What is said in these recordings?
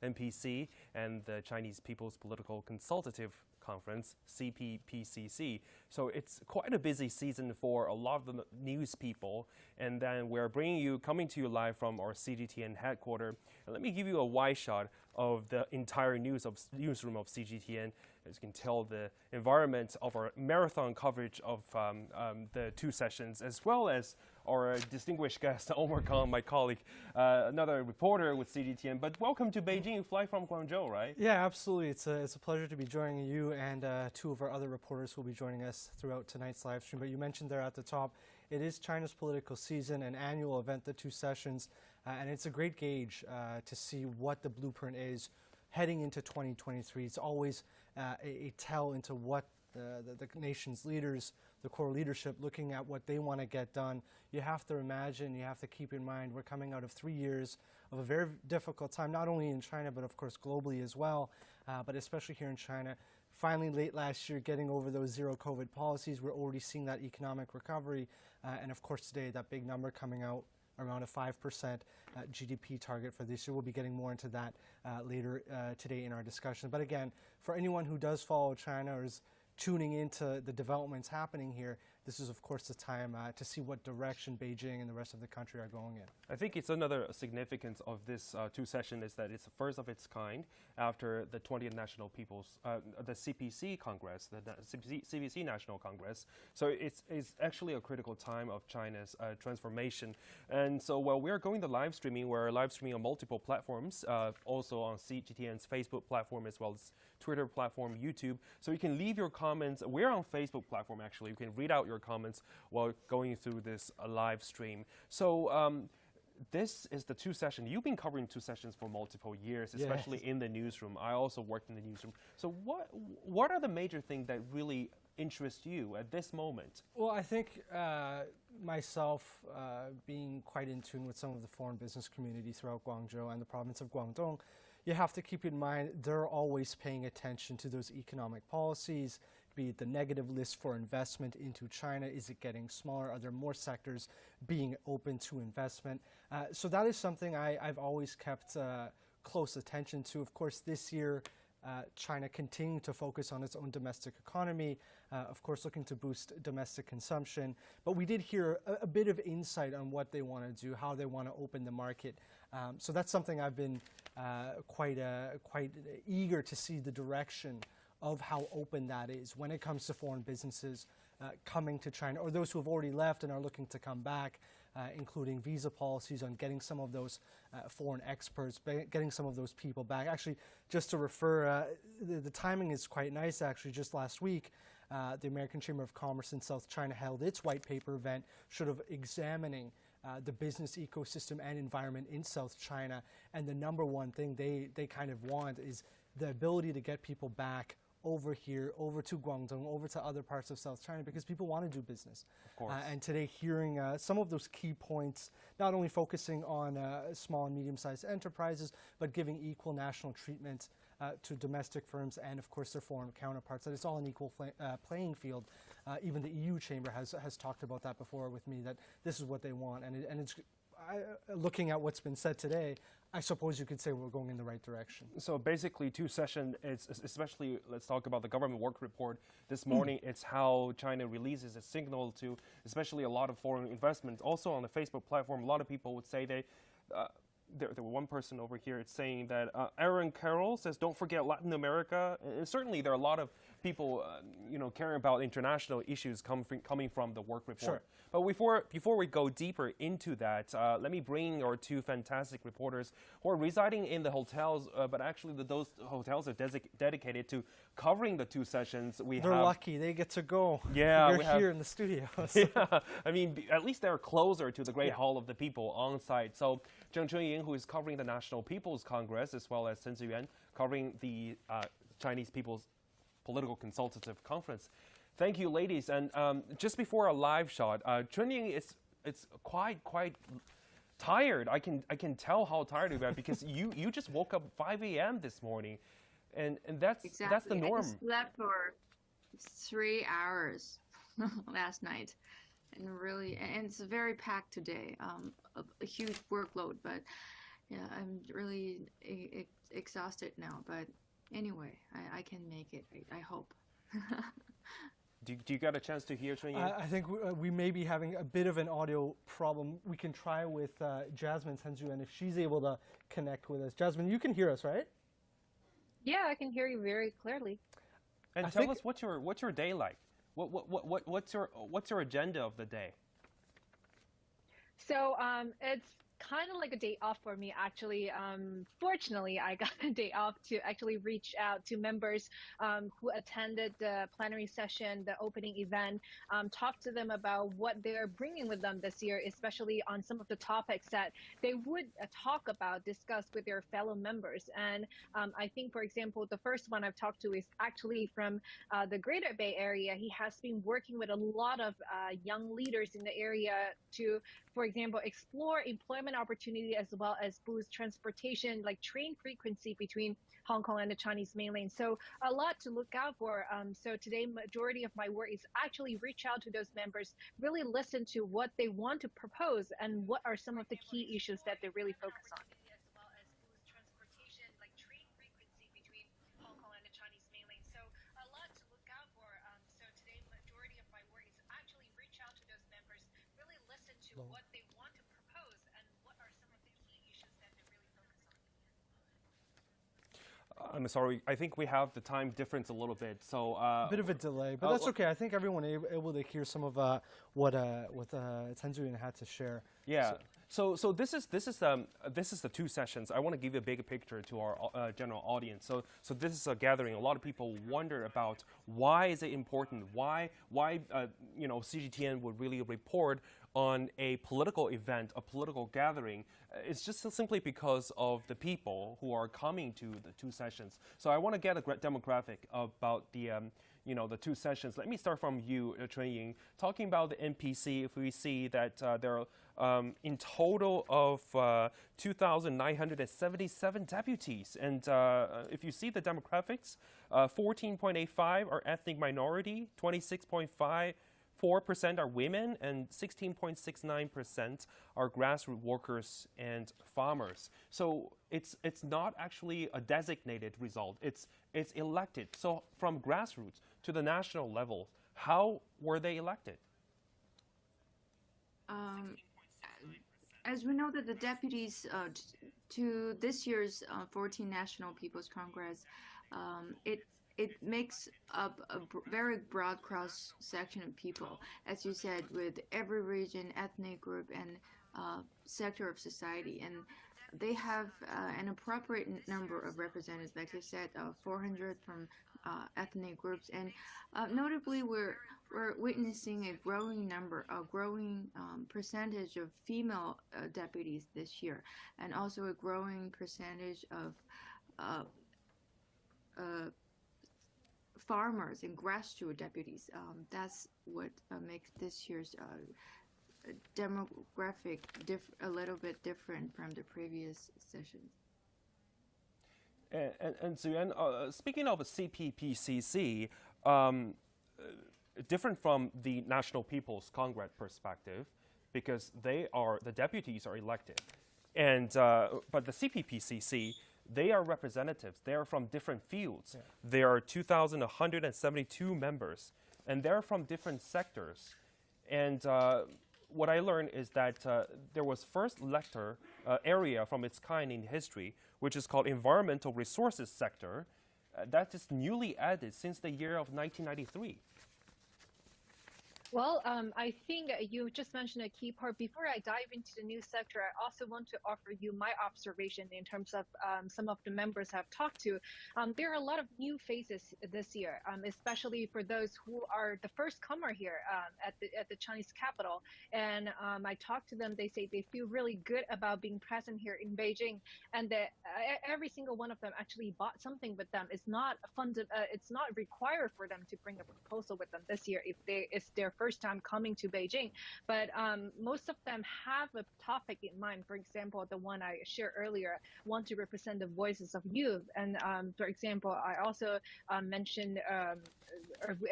NPC, and the Chinese People's Political Consultative Conference, CPPCC. So it's quite a busy season for a lot of the news people. And then we're coming to you live from our CGTN headquarters. And let me give you a wide shot of the entire newsroom of CGTN. As you can tell, the environment of our marathon coverage of the two sessions, as well as our distinguished guest, Omar Khan, my colleague, another reporter with CGTN. But welcome to Beijing. You fly from Guangzhou, right? Yeah, absolutely. It's a pleasure to be joining you and two of our other reporters who will be joining us throughout tonight's live stream. But you mentioned there at the top, it is China's political season, an annual event, the two sessions, and it's a great gauge to see what the blueprint is heading into 2023. It's always a tell into what the nation's leaders, the core leadership, looking at what they want to get done. You have to imagine, you have to keep in mind, we're coming out of 3 years of a very difficult time, not only in China, but of course globally as well, but especially here in China. Finally, late last year, getting over those zero COVID policies, we're already seeing that economic recovery. And of course today, that big number coming out, around a 5% GDP target for this year. We'll be getting more into that later today in our discussion. But again, for anyone who does follow China or is tuning into the developments happening here, this is of course the time to see what direction Beijing and the rest of the country are going in. I think it's another significance of this two session is that it's the first of its kind after the 20th National People's, the CPC Congress, the CPC National Congress. So it's actually a critical time of China's transformation. And so while we're going to live streaming, we're live streaming on multiple platforms, also on CGTN's Facebook platform as well as Twitter platform, YouTube. So you can leave your comments. We're on Facebook platform actually. You can read out your comments while going through this live stream. So this is the two session. You've been covering two sessions for multiple years, especially in the newsroom. I also worked in the newsroom. So what are the major things that really interest you at this moment? Well, I think myself being quite in tune with some of the foreign business community throughout Guangzhou and the province of Guangdong, you have to keep in mind they're always paying attention to those economic policies, be it the negative list for investment into China. Is it getting smaller? Are there more sectors being open to investment? So that is something I've always kept close attention to. Of course, this year, China continuing to focus on its own domestic economy, of course looking to boost domestic consumption. But we did hear a bit of insight on what they want to do, how they want to open the market. So that's something I've been quite eager to see the direction of how open that is when it comes to foreign businesses coming to China, or those who have already left and are looking to come back, including visa policies on getting some of those foreign experts, getting some of those people back. Actually, just to refer, the timing is quite nice actually. Just last week, the American Chamber of Commerce in South China held its white paper event sort of examining the business ecosystem and environment in South China. And the number one thing they kind of want is the ability to get people back over here, over to Guangdong, over to other parts of South China, because people want to do business. Of course. And today hearing some of those key points, not only focusing on small and medium-sized enterprises, but giving equal national treatment to domestic firms and of course their foreign counterparts, that it's all an equal playing field. Even the EU chamber has talked about that before with me, that this is what they want. And it's looking at what's been said today, I suppose you could say we're going in the right direction. So basically, two sessions, especially let's talk about the government work report this morning. It's how China releases a signal to especially a lot of foreign investment. Also on the Facebook platform, a lot of people would say they there was one person over here saying that Aaron Carroll says, don't forget Latin America. And certainly there are a lot of people, caring about international issues coming from the work report. Sure. But before we go deeper into that, let me bring our two fantastic reporters who are residing in the hotels, but actually those hotels are dedicated to covering the two sessions. They're lucky. They get to go. Yeah. We're here in the studio. So. Yeah. I mean, at least they're closer to the Great Hall of the People on site. So Zheng Chunying, who is covering the National People's Congress, as well as Sun Ziyuan, covering the Chinese People's Political Consultative Conference. Thank you, ladies. And just before our live shot, Chunying is quite tired. I can tell how tired you are because you just woke up 5 a.m. this morning, and that's the norm. I slept for 3 hours last night. And it's very packed today, a huge workload. But Yeah, I'm really exhausted now, but anyway, I can make it. I hope. Do you get a chance to hear Chun Ying? I think we may be having a bit of an audio problem. We can try with Jasmine Tenzu, and if she's able to connect with us. Jasmine, you can hear us, right? Yeah, I can hear you very clearly. And tell us what's your day like? What's your agenda of the day? So it's kind of like a day off for me, actually. Fortunately, I got a day off to actually reach out to members who attended the plenary session, the opening event, talk to them about what they're bringing with them this year, especially on some of the topics that they would talk about, discuss with their fellow members. And I think, for example, the first one I've talked to is actually from the Greater Bay Area. He has been working with a lot of young leaders in the area to, for example, explore employment opportunity as well as boost transportation, like train frequency between Hong Kong and the Chinese mainland. So a lot to look out for. So today, majority of my work is actually reach out to those members, really listen to what they want to propose and what are some of the key issues that they really focus on. What they want to propose and what are some of the key issues that they really focus on. I'm sorry, I think we have the time difference a little bit, so a bit of a delay, but that's okay. I think everyone able to hear some of what Tenzu had to share. Yeah. So this is the two sessions. I want to give you a bigger picture to our general audience. So this is a gathering. A lot of people wonder about why is it important? Why CGTN would really report on a political event, a political gathering. It's just simply because of the people who are coming to the two sessions. So I want to get a demographic about the the two sessions. Let me start from you, Chun Ying. Talking about the NPC, if we see that there are in total of 2,977 deputies, and if you see the demographics, 14.85 are ethnic minority, 26.54% are women, and 16.69% are grassroots workers and farmers. So it's not actually a designated result. It's elected. So from grassroots to the national level, how were they elected? As we know that the deputies to this year's 14th National People's Congress, it makes up a very broad cross-section of people, as you said, with every region, ethnic group, and sector of society. And they have an appropriate number of representatives, like you said, 400 from ethnic groups. And notably, we're witnessing a growing percentage of female deputies this year, and also a growing percentage of farmers and grassroots deputies. That's what makes this year's demographic a little bit different from the previous sessions. And Zuyan, speaking of CPPCC, different from the National People's Congress perspective, because the deputies are elected, and but the CPPCC, they are representatives. They are from different fields. Yeah. There are 2,172 members, and they're from different sectors. And what I learned is that there was first elector area from its kind in history, which is called environmental resources sector. That is newly added since the year of 1993. Well, I think you just mentioned a key part. Before I dive into the new sector, I also want to offer you my observation in terms of some of the members I've talked to. There are a lot of new faces this year, especially for those who are the first comer here at the Chinese capital. And I talked to them. They say they feel really good about being present here in Beijing, and that every single one of them actually bought something with them. It's not funded. It's not required for them to bring a proposal with them this year if it's their first first time coming to Beijing, but most of them have a topic in mind. For example, the one I shared earlier, want to represent the voices of youth. And for example, I also mentioned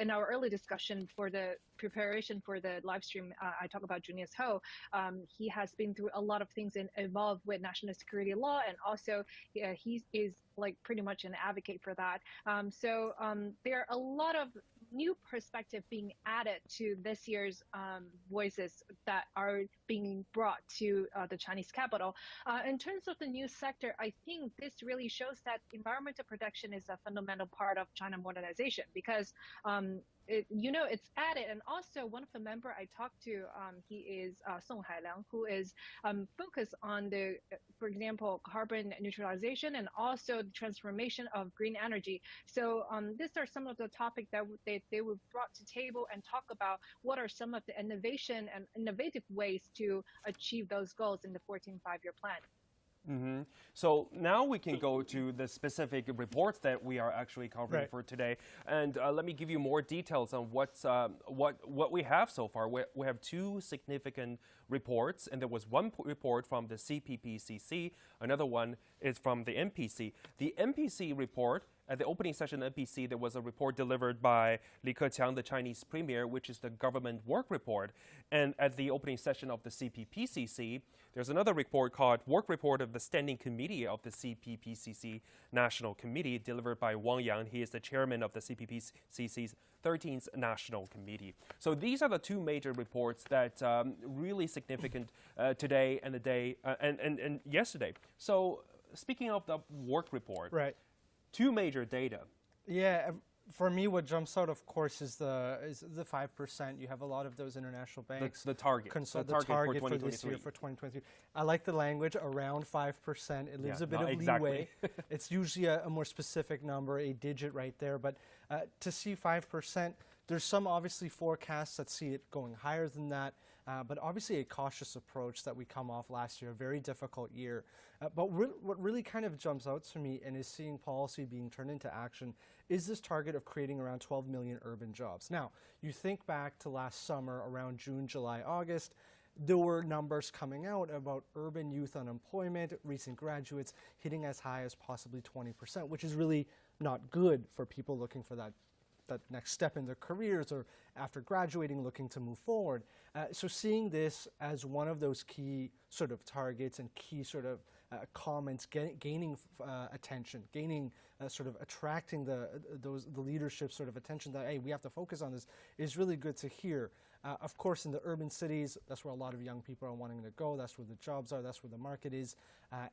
in our early discussion for the preparation for the live stream, I talk about Junius Ho. He has been through a lot of things involved with national security law, and also he is like pretty much an advocate for that. So there are a lot of new perspective being added to this year's voices that are being brought to the Chinese capital. In terms of the new sector, I think this really shows that environmental protection is a fundamental part of China modernization, because it's added. And also one of the member I talked to, he is Song Hailiang, who is focused on the, for example, carbon neutralization and also the transformation of green energy. So these are some of the topics that they were brought to table and talk about what are some of the innovation and innovative ways to achieve those goals in the 14th Five-Year Plan. So now we can go to the specific reports that we are actually covering for today, and let me give you more details on what we have so far. We have two significant reports, and there was one report from the CPPCC, another one is from the MPC. The MPC report, at the opening session of MPC, there was a report delivered by Li Keqiang, the Chinese premier, which is the government work report. And at the opening session of the CPPCC, there's another report called Work Report of the Standing Committee of the CPPCC National Committee, delivered by Wang Yang. He is the chairman of the CPPCC's 13th National Committee. So these are the two major reports that really significant today and the day and yesterday. So speaking of the work report, two major data. Yeah, for me, what jumps out, of course, is the 5%. You have a lot of those international banks. The target. The target for this year, for 2023. I like the language around 5%. It leaves a bit of leeway. It's usually a more specific number, a digit right there. But to see 5%, there's some obviously forecasts that see it going higher than that. But obviously a cautious approach that we come off last year, a very difficult year. But what really kind of jumps out to me and is seeing policy being turned into action is this target of creating around 12 million urban jobs. Now, you think back to last summer, around June, July, August, there were numbers coming out about urban youth unemployment, recent graduates hitting as high as possibly 20%, which is really not good for people looking for that next step in their careers or after graduating looking to move forward. So seeing this as one of those key sort of targets and key sort of comments gaining attention, sort of attracting the leadership sort of attention that, hey, we have to focus on this, is really good to hear. Of course, in the urban cities, that's where a lot of young people are wanting to go. That's where the jobs are. That's where the market is.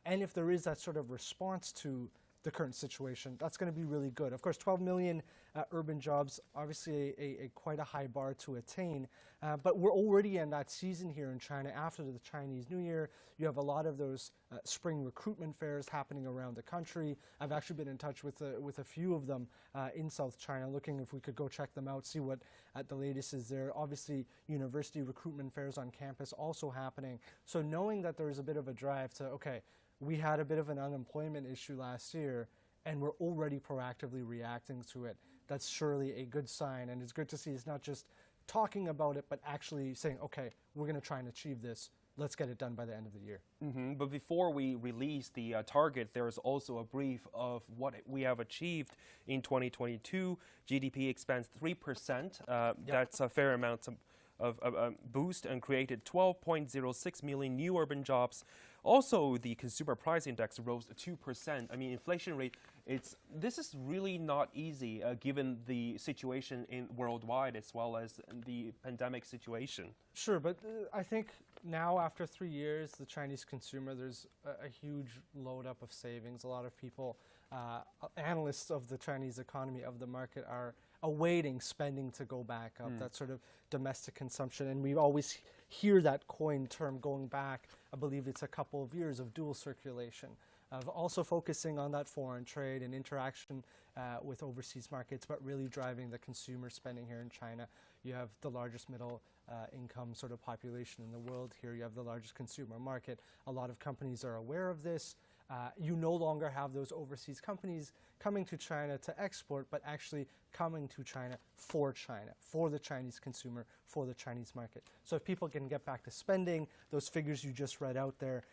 And if there is that sort of response to the current situation, that's going to be really good. Of course, 12 million urban jobs, obviously quite a high bar to attain, but we're already in that season here in China. After the Chinese New Year, you have a lot of those spring recruitment fairs happening around the country. I've actually been in touch with a few of them in South China, looking if we could go check them out, see what the latest is there. Obviously, university recruitment fairs on campus also happening. So knowing that there is a bit of a drive to, okay, we had a bit of an unemployment issue last year, and we're already proactively reacting to it. That's surely a good sign, and it's good to see it's not just talking about it, but actually saying, okay, we're going to try and achieve this. Let's get it done by the end of the year. But before we release the target, there is also a brief of what we have achieved in 2022. GDP expands 3%. That's a fair amount of boost, and created 12.06 million new urban jobs. Also, the consumer price index rose 2%. I mean, inflation rate, this is really not easy given the situation worldwide as well as the pandemic situation. Sure, but I think now after 3 years, the Chinese consumer, there's a huge load up of savings. A lot of people, analysts of the Chinese economy, of the market, are awaiting spending to go back up, that sort of domestic consumption. And we always hear that coined term going back, I believe it's a couple of years, of dual circulation, of also focusing on that foreign trade and interaction with overseas markets, but really driving the consumer spending here in China. You have the largest middle income sort of population in the world here. You have the largest consumer market. A lot of companies are aware of this. You no longer have those overseas companies coming to China to export, but actually coming to China, for the Chinese consumer, for the Chinese market. So if people can get back to spending, those figures you just read out there,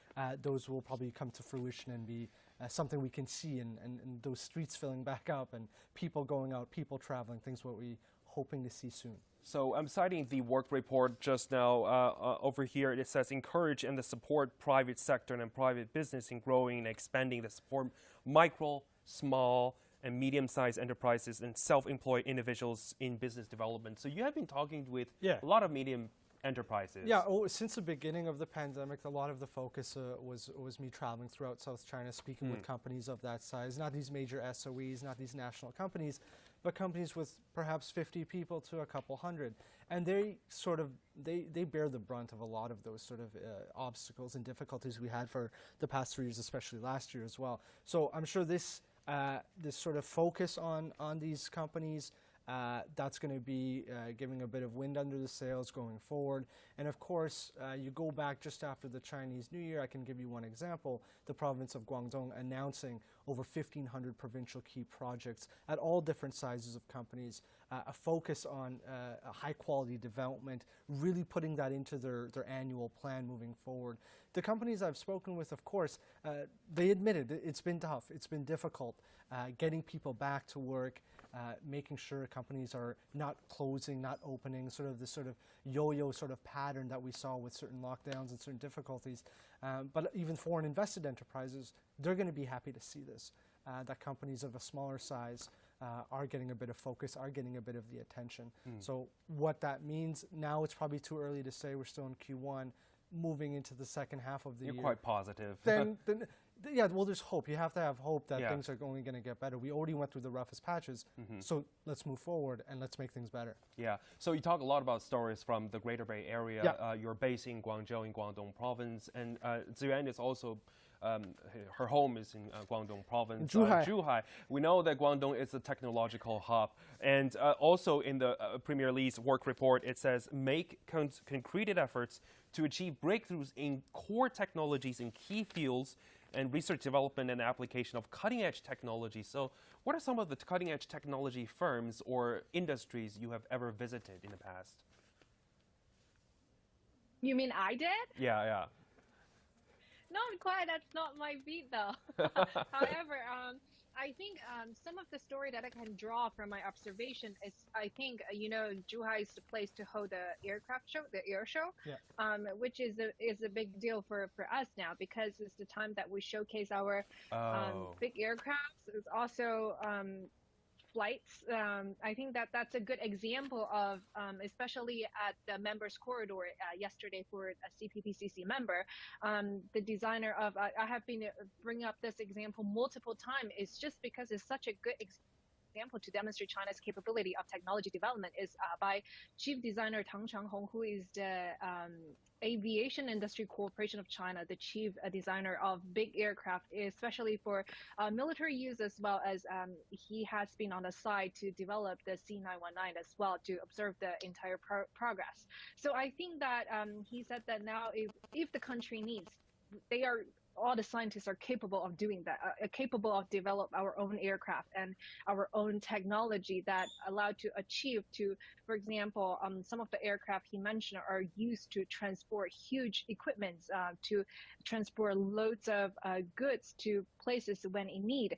those will probably come to fruition and be something we can see, and those streets filling back up and people going out, people traveling, things what we hoping to see soon. So I'm citing the work report just now over here. It says encourage and support private sector and private business in growing and expanding the support micro, small, and medium-sized enterprises and self-employed individuals in business development. So you have been talking with a lot of medium enterprises. Yeah, since the beginning of the pandemic, a lot of the focus was me traveling throughout South China, speaking with companies of that size, not these major SOEs, not these national companies, but companies with perhaps 50 people to a couple hundred. And they sort of, they bear the brunt of a lot of those sort of obstacles and difficulties we had for the past 3 years, especially last year as well. So I'm sure this sort of focus on these companies, that's going to be giving a bit of wind under the sails going forward. And of course, you go back just after the Chinese New Year, I can give you one example, the province of Guangdong announcing over 1,500 provincial key projects at all different sizes of companies, a focus on a high quality development, really putting that into their annual plan moving forward. The companies I've spoken with, of course, they admitted it's been tough, it's been difficult getting people back to work, making sure companies are not closing, not opening, sort of this sort of yo-yo sort of pattern that we saw with certain lockdowns and certain difficulties. But even foreign invested enterprises, they're going to be happy to see this, that companies of a smaller size are getting a bit of focus, are getting a bit of the attention. So what that means, now it's probably too early to say, we're still in Q1, moving into the second half of the year. You're quite positive. Then yeah, well, there's hope. You have to have hope that things are only going to get better. We already went through the roughest patches, so let's move forward and let's make things better. Yeah, so you talk a lot about stories from the Greater Bay Area. You're based in Guangzhou in Guangdong Province, and Ziyuan is also, her home is in Guangdong Province, Zhuhai. We know that Guangdong is a technological hub, and also in the Premier Lee's work report, it says make concrete efforts to achieve breakthroughs in core technologies in key fields and research development and application of cutting-edge technology. So what are some of the cutting-edge technology firms or industries you have ever visited in the past? You mean I did? Yeah. Not quite. That's not my beat, though. However, I think some of the story that I can draw from my observation is, I think, Zhuhai is the place to hold the aircraft show, the air show, which is a big deal for us now, because it's the time that we showcase our big aircrafts. It's also flights. I think that's a good example of, especially at the members corridor yesterday for a CPPCC member, the designer of, I have been bringing up this example multiple times, is just because it's such a good example to demonstrate China's capability of technology development, is by Chief Designer Tang Changhong, who is the Aviation Industry Corporation of China, the chief designer of big aircraft, especially for military use, as well as he has been on the side to develop the C919 as well, to observe the entire progress. So I think that he said that now if the country needs, all the scientists are capable of doing that, capable of develop our own aircraft and our own technology that allow to achieve to, for example, some of the aircraft he mentioned are used to transport huge equipments, to transport loads of goods to places when in need.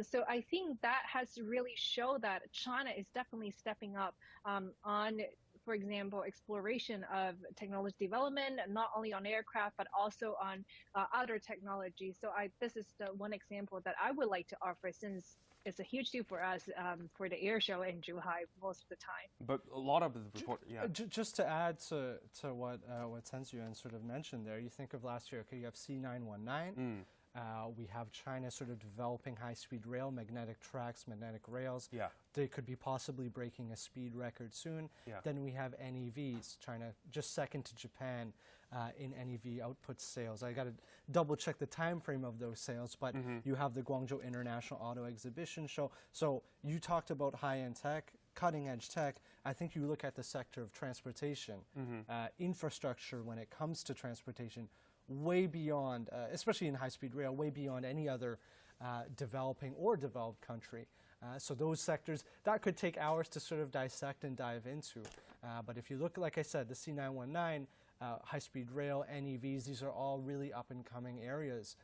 So I think that has really shown that China is definitely stepping up on, for example, exploration of technology development, not only on aircraft, but also on other technologies. So this is the one example that I would like to offer, since it's a huge deal for us for the air show in Zhuhai most of the time. But a lot of the report, just to add to what Chen Ziyuan sort of mentioned there, you think of last year, okay, you have C919. We have China sort of developing high-speed rail, magnetic tracks, magnetic rails. They could be possibly breaking a speed record soon. Then we have NEVs, China just second to Japan in NEV output sales. I got to double check the time frame of those sales, but you have the Guangzhou International Auto Exhibition show. So you talked about high-end tech, cutting-edge tech. I think you look at the sector of transportation, infrastructure when it comes to transportation. way beyond, especially in high-speed rail, way beyond any other developing or developed country. So those sectors, that could take hours to sort of dissect and dive into. But if you look, like I said, the C919, high-speed rail, NEVs, these are all really up-and-coming areas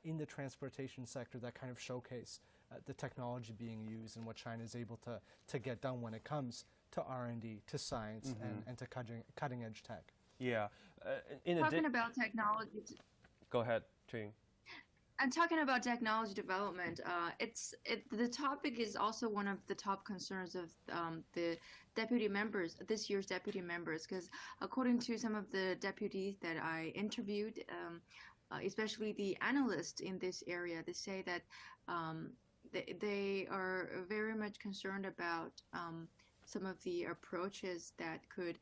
in the transportation sector that kind of showcase the technology being used and what China is able to get done when it comes to R&D, to science, and to cutting-edge tech. Yeah. Talking about technology. Go ahead, Ching. And talking about technology development, the topic is also one of the top concerns of the deputy members, this year's deputy members, because according to some of the deputies that I interviewed, especially the analysts in this area, they say that they are very much concerned about some of the approaches that could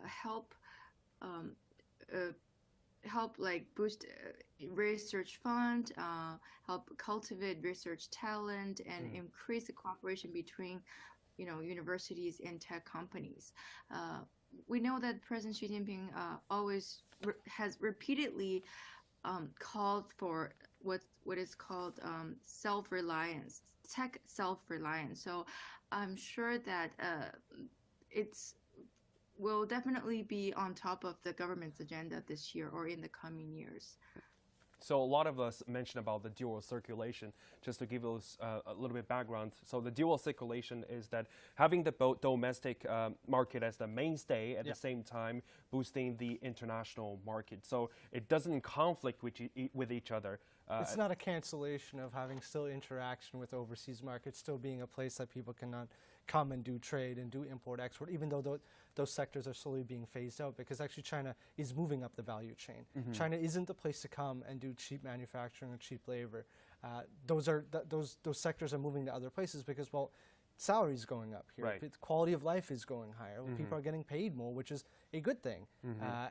help like boost research fund, help cultivate research talent, and increase the cooperation between, universities and tech companies. We know that President Xi Jinping always has repeatedly called for what is called self-reliance, tech self-reliance. So I'm sure that will definitely be on top of the government's agenda this year or in the coming years. So a lot of us mentioned about the dual circulation. Just to give us a little bit background. So the dual circulation is that having the domestic market as the mainstay at the same time boosting the international market. So it doesn't conflict with each other. It's not a cancellation of having still interaction with overseas markets, still being a place that people cannot come and do trade and do import-export, even though those sectors are slowly being phased out, because actually China is moving up the value chain. China isn't the place to come and do cheap manufacturing or cheap labor. Those sectors are moving to other places because, well, salary is going up here. Right. Quality of life is going higher. People are getting paid more, which is a good thing.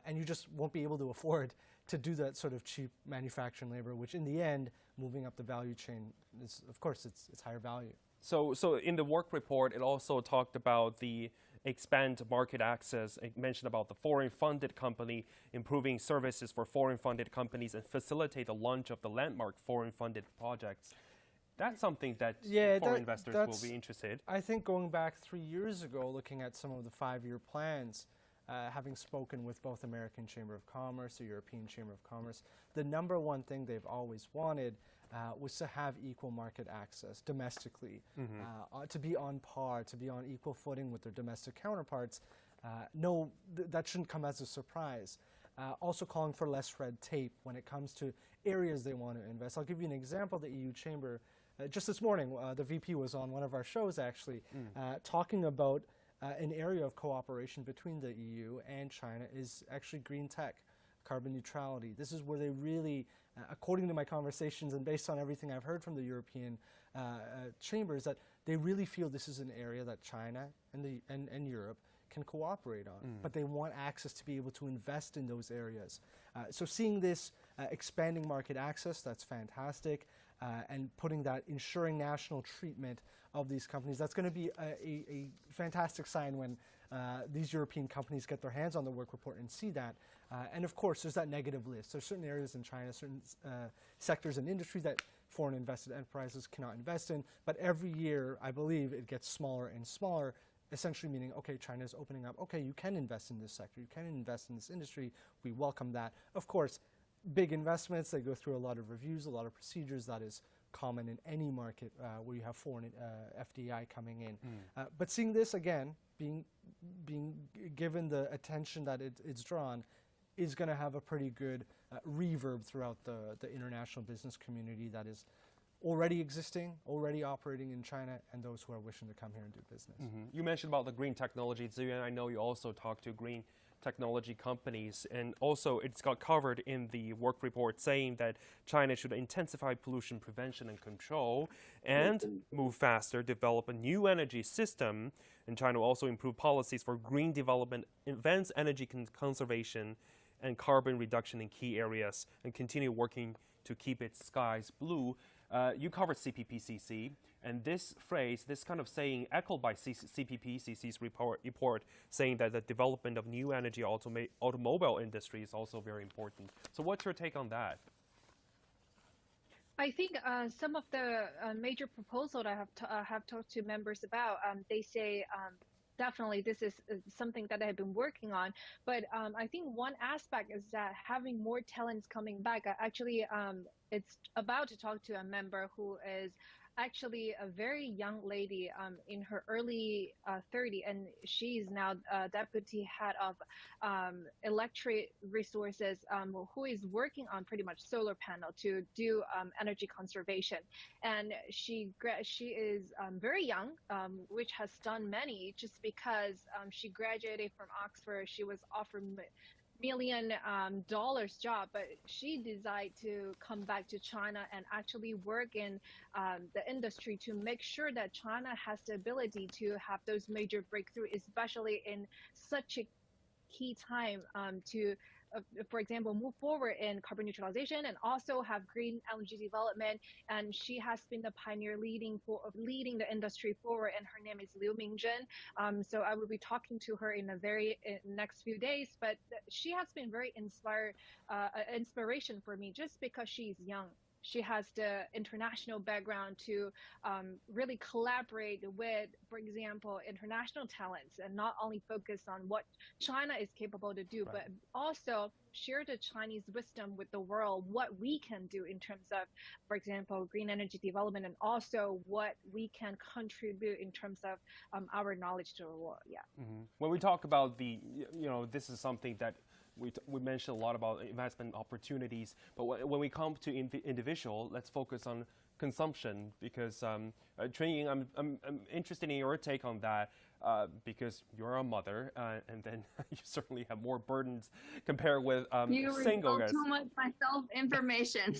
And you just won't be able to afford to do that sort of cheap manufacturing labor, which in the end, moving up the value chain is, of course, it's higher value. So in the work report, it also talked about the expand market access. It mentioned about the foreign-funded company, improving services for foreign-funded companies, and facilitate the launch of the landmark foreign-funded projects. That's something that foreign investors will be interested. I think going back 3 years ago, looking at some of the 5-year plans, having spoken with both American Chamber of Commerce, the European Chamber of Commerce, the number one thing they've always wanted was to have equal market access domestically, to be on par, to be on equal footing with their domestic counterparts. That shouldn't come as a surprise. Also calling for less red tape when it comes to areas they want to invest. I'll give you an example. The EU Chamber, just this morning, the VP was on one of our shows actually, talking about an area of cooperation between the EU and China is actually green tech, carbon neutrality. This is where they really, according to my conversations and based on everything I've heard from the European chambers, that they really feel this is an area that China and Europe can cooperate on, but they want access to be able to invest in those areas. So seeing this expanding market access, that's fantastic, and putting that, ensuring national treatment of these companies, that's going to be a fantastic sign when these European companies get their hands on the work report and see that. And of course, there's that negative list. There's certain areas in China, certain sectors and industries that foreign invested enterprises cannot invest in, but every year, I believe, it gets smaller and smaller, essentially meaning, okay, China is opening up, okay, you can invest in this sector, you can invest in this industry, we welcome that. Of course, big investments, they go through a lot of reviews, a lot of procedures. That is common in any market where you have foreign FDI coming in. But seeing this again, being given the attention that it's drawn, is going to have a pretty good reverb throughout the international business community that is already existing, already operating in China, and those who are wishing to come here and do business. You mentioned about the green technology, Ziyuan. I know you also talked to green technology companies, and also it's got covered in the work report saying that China should intensify pollution prevention and control and move faster, develop a new energy system, and China will also improve policies for green development, advance energy conservation, and carbon reduction in key areas, and continue working to keep its skies blue. You covered CPPCC. And this phrase, this kind of saying, echoed by CPPCC's report, saying that the development of new energy automobile industry is also very important. So what's your take on that? I think some of the major proposals I have talked to members about, they say definitely this is something that I have been working on. But I think one aspect is that having more talents coming back. Actually, it's about to talk to a member who is actually a very young lady in her early 30s, and she's now deputy head of electric resources, who is working on pretty much solar panel to do energy conservation. And she is very young, which has stunned many, just because she graduated from Oxford. She was offered $1 million job, but she decided to come back to China and actually work in the industry to make sure that China has the ability to have those major breakthroughs, especially in such a key time to for example, move forward in carbon neutralization and also have green energy development. And she has been the pioneer leading the industry forward, and her name is Liu Mingjun. So I will be talking to her in next few days, but she has been very inspiration for me, just because she's young. She has the international background to really collaborate with, for example, international talents, and not only focus on what China is capable to do, but also share the Chinese wisdom with the world, what we can do in terms of, for example, green energy development, and also what we can contribute in terms of our knowledge to the world. Yeah. Mm-hmm. When we talk about this is something that we mentioned a lot about investment opportunities, but when we come to individual, let's focus on consumption, because Chunying, I'm interested in your take on that, because you're a mother, and then you certainly have more burdens compared with single guys. Too much myself information.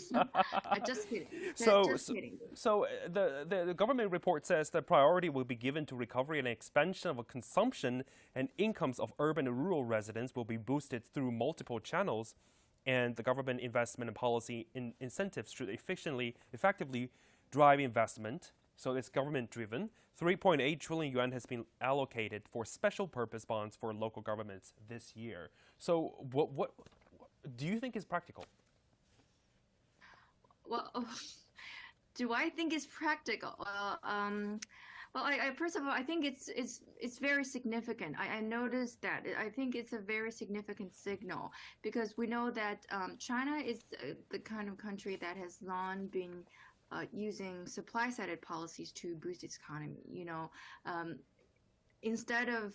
Just kidding. Just kidding. So the government report says that priority will be given to recovery and expansion of consumption, and incomes of urban and rural residents will be boosted through multiple channels, and the government investment and policy incentives should effectively drive investment. So it's government-driven. 3.8 trillion yuan has been allocated for special purpose bonds for local governments this year. So what do you think is practical? Well, do I think it's practical? Well, I first of all, I think it's very significant. I noticed that. I think it's a very significant signal, because we know that China is the kind of country that has long been using supply-sided policies to boost its economy. Instead of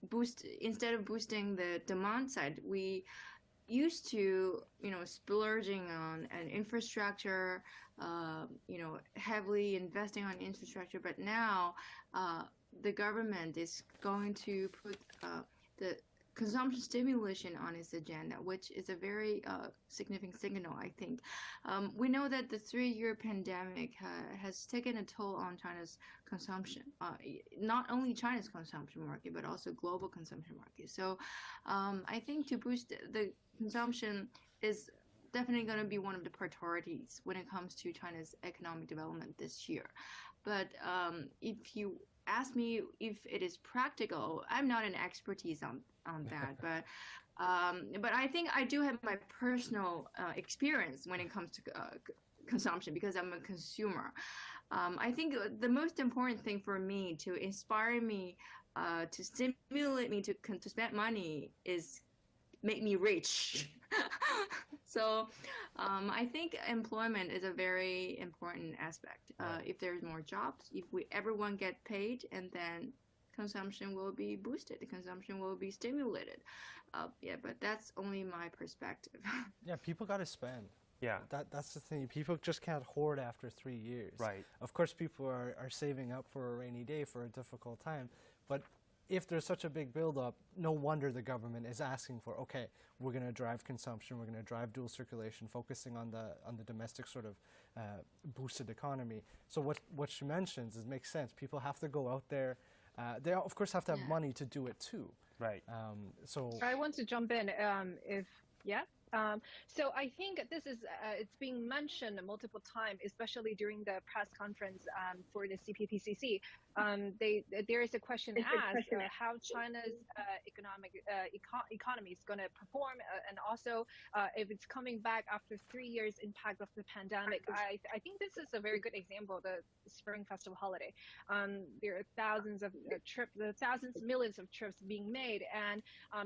boosting the demand side, we used to splurging on an infrastructure, heavily investing on infrastructure. But now the government is going to put the consumption stimulation on its agenda, which is a very significant signal, I think. We know that the 3-year pandemic has taken a toll on China's consumption, not only China's consumption market, but also global consumption market. So I think to boost the consumption is definitely going to be one of the priorities when it comes to China's economic development this year. But if you ask me if it is practical, I'm not an expertise on that, but I think I do have my personal experience when it comes to consumption, because I'm a consumer. I think the most important thing for me to inspire me, to stimulate me to spend money, is make me rich. So I think employment is a very important aspect. If there's more jobs, if everyone get paid, and then consumption will be boosted, consumption will be stimulated. But that's only my perspective. Yeah, people got to spend. Yeah. That's the thing. People just can't hoard after 3 years. Right. Of course, people are saving up for a rainy day, for a difficult time. But if there's such a big buildup, no wonder the government is asking for, okay, we're going to drive consumption, we're going to drive dual circulation, focusing on the domestic sort of boosted economy. So what she mentions makes sense. People have to go out there. They of course have to have money to do it too. Right. So I want to jump in. So I think this is it's being mentioned multiple times, especially during the press conference for the CPPCC. There is a question asked how China's economy is going to perform, and also if it's coming back after 3 years impact of the pandemic. I think this is a very good example of the Spring Festival holiday. There are thousands of trips, millions of trips being made, and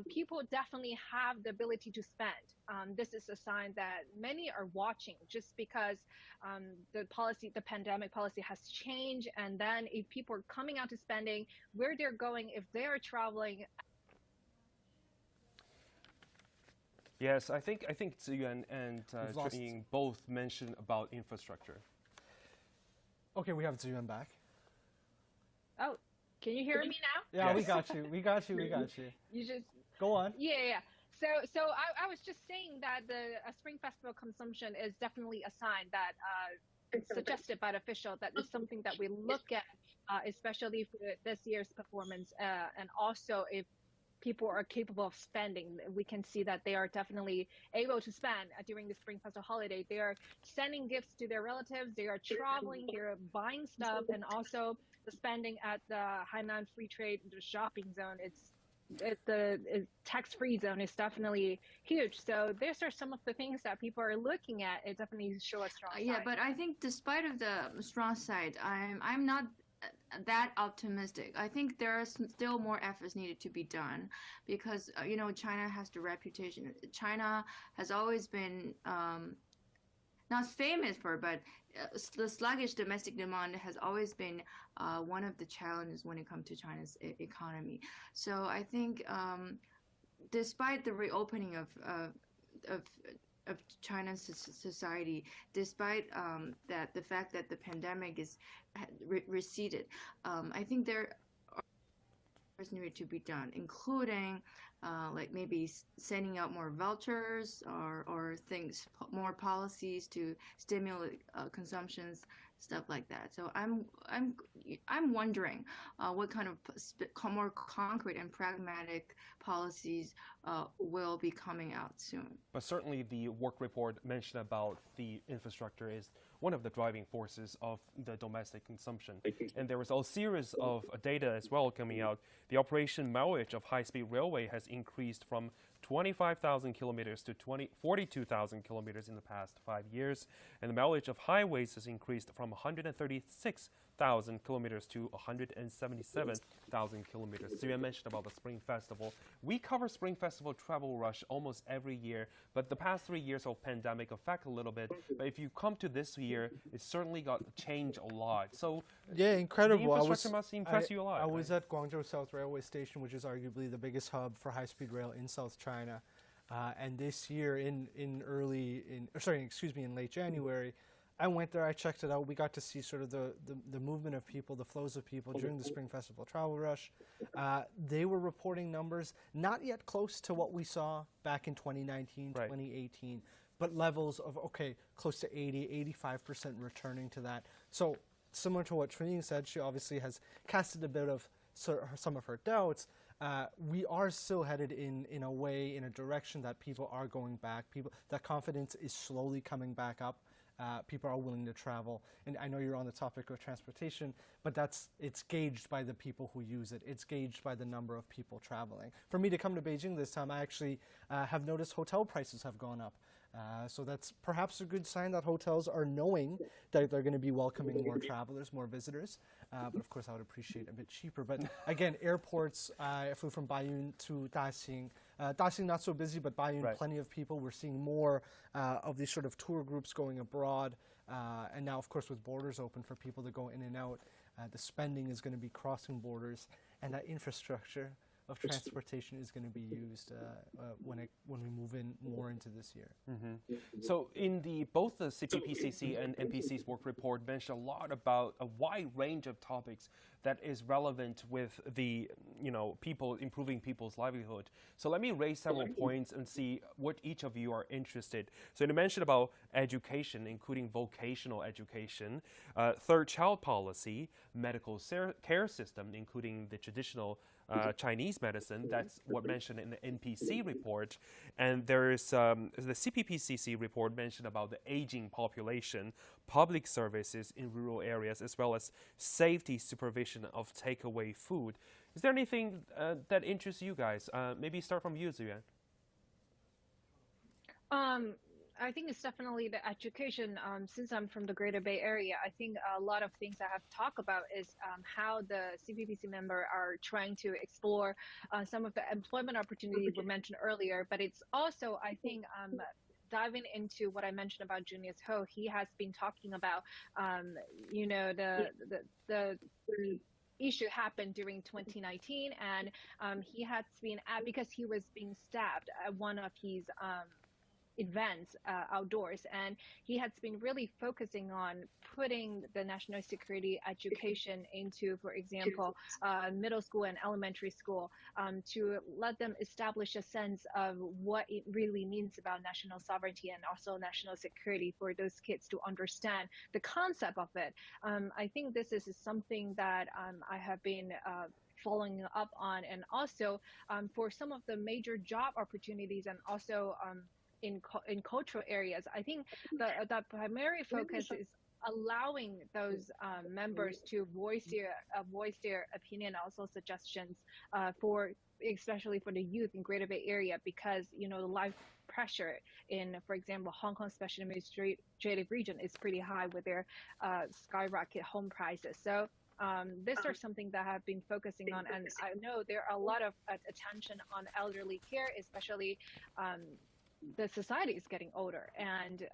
people definitely have the ability to spend. This is a sign that many are watching, just because the pandemic policy has changed, and then if people are coming out to spending, where they're going, if they are traveling. Yes, I think Ziyuan and Ying both mentioned about infrastructure. Okay, we have Ziyuan back. Oh, can you hear me now? Yeah, yes. we got you. We got you. We got you. You just go on. Yeah. So I was just saying that the Spring Festival consumption is definitely a sign that suggested by the official that it's something that we look at, especially for this year's performance, and also if people are capable of spending, we can see that they are definitely able to spend during the Spring Festival holiday. They are sending gifts to their relatives, they are traveling, they are buying stuff, and also the spending at the Hainan Free Trade, the shopping zone. The tax-free zone is definitely huge. So these are some of the things that people are looking at. It definitely shows a strong side. Yeah, but I think despite of the strong side, I'm not that optimistic. I think there are still more efforts needed to be done, because China has the reputation. China has always been not famous for, but the sluggish domestic demand has always been one of the challenges when it comes to China's economy. So I think despite the reopening of China's society, despite the fact that the pandemic is receded, I think there are things needed to be done, including like maybe sending out more vouchers or things, more policies to stimulate consumptions, stuff like that. So I'm wondering what kind of more concrete and pragmatic policies will be coming out soon. But certainly the work report mentioned about the infrastructure is one of the driving forces of the domestic consumption. And there was a series of data as well coming out. The operation mileage of high-speed railway has increased from 25,000 kilometers to 42,000 kilometers in the past 5 years. And the mileage of highways has increased from 136,000 kilometers to 177,000 kilometers. So you mentioned about the Spring Festival. We cover Spring Festival travel rush almost every year, but the past 3 years of pandemic affect a little bit. But if you come to this year, it certainly got changed a lot. So yeah, incredible. The infrastructure must impress you a lot. I was at Guangzhou South Railway Station, which is arguably the biggest hub for high-speed rail in South China. And this year, in late January, I went there, I checked it out. We got to see sort of the movement of people, the flows of people during the Spring Festival travel rush. They were reporting numbers not yet close to what we saw back in 2019, 2018, but levels of, close to 85% returning to that. So similar to what Chunying said, she obviously has casted a bit of some of her doubts. We are still headed in a direction that people are going back. That confidence is slowly coming back up. People are willing to travel. And I know you're on the topic of transportation, but it's gauged by the people who use it. It's gauged by the number of people traveling. For me to come to Beijing this time, I actually have noticed hotel prices have gone up. So that's perhaps a good sign that hotels are knowing that they're going to be welcoming more travelers, more visitors. But of course, I would appreciate a bit cheaper. But again, airports, I flew from Baiyun to Daxing. Daxing not so busy, but Baiyun, plenty of people. We're seeing more of these sort of tour groups going abroad. And now, of course, with borders open for people to go in and out, the spending is going to be crossing borders. And that infrastructure of transportation is going to be used when we move in more into this year. So in both the CPPCC and NPC's work report mentioned a lot about a wide range of topics that is relevant with the people improving people's livelihood. So let me raise several points and see what each of you are interested. So you mentioned about education, including vocational education, third child policy, medical care system, including the traditional Chinese medicine. That's what mentioned in the NPC report. And there's the CPPCC report mentioned about the aging population, public services in rural areas, as well as safety supervision of takeaway food. Is there anything that interests you guys? Maybe start from you, Ziyuan. I think it's definitely the education. Since I'm from the Greater Bay Area, I think a lot of things I have to talk about is how the CPPC member are trying to explore some of the employment opportunities we mentioned earlier. But it's also, I think, diving into what I mentioned about Junius Ho. He has been talking about, the issue happened during 2019, and he has been because he was being stabbed at one of his events outdoors, and he has been really focusing on putting the national security education into, for example, middle school and elementary school, to let them establish a sense of what it really means about national sovereignty and also national security for those kids to understand the concept of it. I think this is something that I have been following up on, and also for some of the major job opportunities, and also in cultural areas. I think the primary focus is allowing those members to voice their opinion, also suggestions for especially for the youth in Greater Bay Area, because the life pressure in, for example, Hong Kong Special Administrative Region is pretty high with their skyrocket home prices. So this is something that I've been focusing on, and I know there are a lot of attention on elderly care, especially the society is getting older, and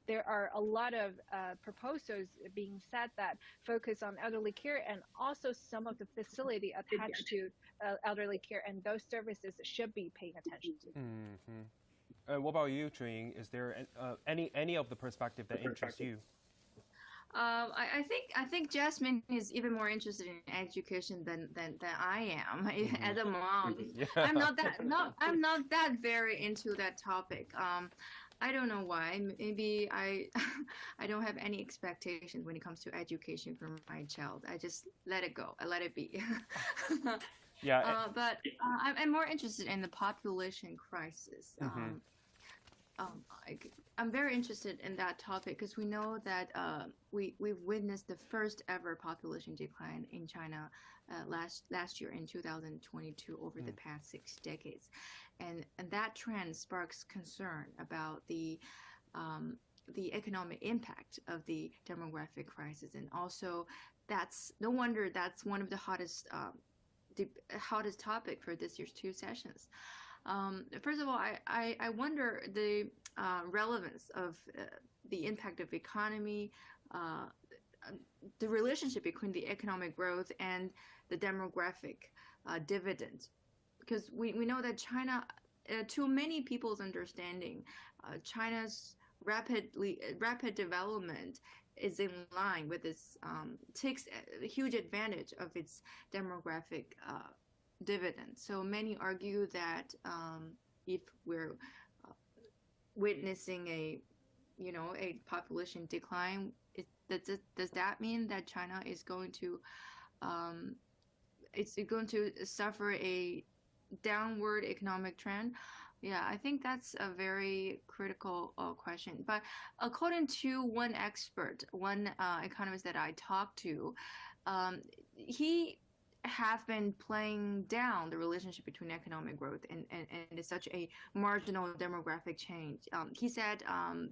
there are a lot of proposals being said that focus on elderly care, and also some of the facility attached to elderly care, and those services should be paying attention to. What about you, Jing? Is there any of the perspective that interests you? I think Jasmine is even more interested in education than I am. As a mom, Yeah. I'm not that very into that topic. I don't know why. Maybe I don't have any expectations when it comes to education for my child. I just let it go. I let it be. Yeah. But I'm more interested in the population crisis. I'm very interested in that topic because we know that we've witnessed the first ever population decline in China last year in 2022 over the past 6 decades, and that trend sparks concern about the economic impact of the demographic crisis, and also that's no wonder that's one of the hottest topic for this year's 2 sessions. First of all, I wonder the relevance of the impact of economy, the relationship between the economic growth and the demographic dividend, because we know that China, to many people's understanding, China's rapid development is in line with its takes a huge advantage of its demographic dividend. So many argue that if we're witnessing a population decline, does that mean that China is going to suffer a downward economic trend? Yeah, I think that's a very critical question. But according to one expert, one economist that I talked to, he have been playing down the relationship between economic growth and such a marginal demographic change. He said